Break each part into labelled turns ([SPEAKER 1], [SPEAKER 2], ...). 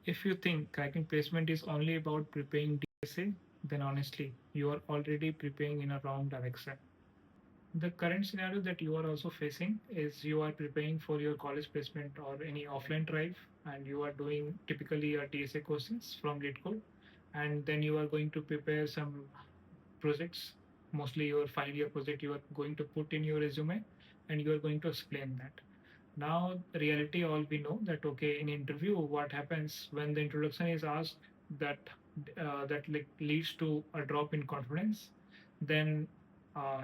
[SPEAKER 1] If you think cracking placement is only about preparing DSA, then honestly, you are already preparing in a wrong direction. The current scenario that you are also facing is you are preparing for your college placement or any offline drive, and you are doing typically a DSA questions from LeetCode, and then you are going to prepare some projects, mostly your final year project you are going to put in your resume, and you are going to explain that. Now, reality, all we know that okay, in interview, what happens when the introduction is asked that that like leads to a drop in confidence. Then,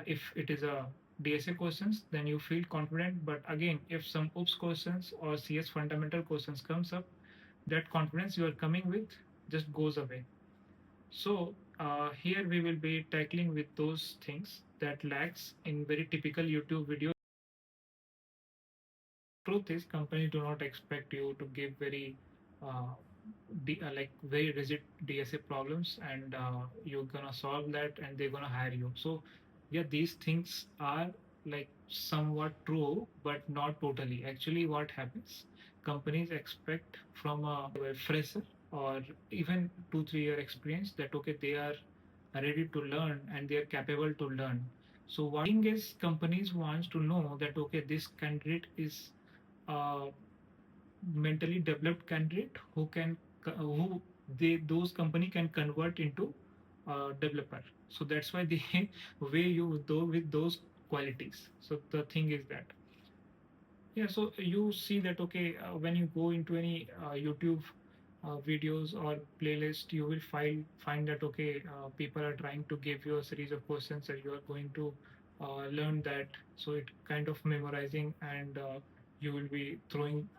[SPEAKER 1] if it is a DSA questions, then you feel confident. But again, if some OOPS questions or CS fundamental questions comes up, that confidence you are coming with just goes away. So here we will be tackling with those things that lacks in very typical YouTube videos. Truth is companies do not expect you to give very uh, like very rigid DSA problems, and you're gonna solve that and they're gonna hire you. So yeah, these things are like somewhat true but not totally. Actually what happens, companies expect from a fresher or even 2 3 year experience that okay, they are ready to learn and they are capable to learn. So what thing is, companies wants to know that okay, this candidate is uh, mentally developed candidate who can who they those company can convert into developer. So that's why they weigh you with those qualities. So the thing is that yeah, so you see that okay, when you go into any YouTube videos or playlist, you will find that okay, people are trying to give you a series of questions and you are going to learn that. So it kind of memorizing, and you will be throwing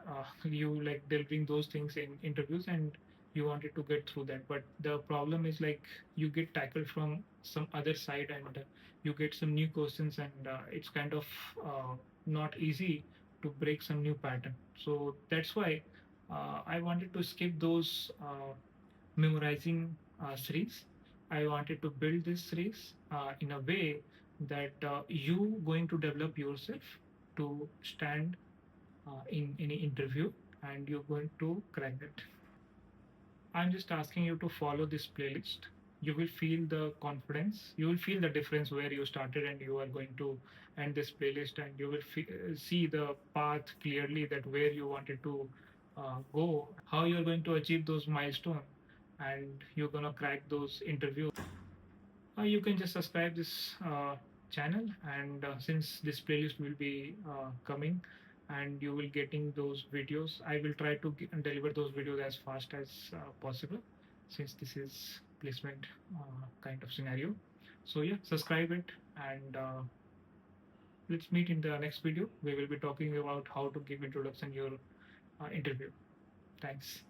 [SPEAKER 1] you like delivering those things in interviews, and you wanted to get through that. But the problem is like you get tackled from some other side, and you get some new questions, and it's kind of not easy to break some new pattern. So that's why I wanted to skip those memorizing series. I wanted to build this series in a way that you going to develop yourself to stand in any interview, and you're going to crack it. I'm just asking you to follow this playlist. You will feel the confidence. You will feel the difference where you started and you are going to end this playlist, and you will see the path clearly that where you wanted to go, how you're going to achieve those milestones, and you're gonna crack those interviews. You can just subscribe this channel, and since this playlist will be coming and you will getting those videos, I will try to deliver those videos as fast as possible, since this is placement kind of scenario. So yeah, subscribe it, and let's meet in the next video. We will be talking about how to give introduction your interview. Thanks.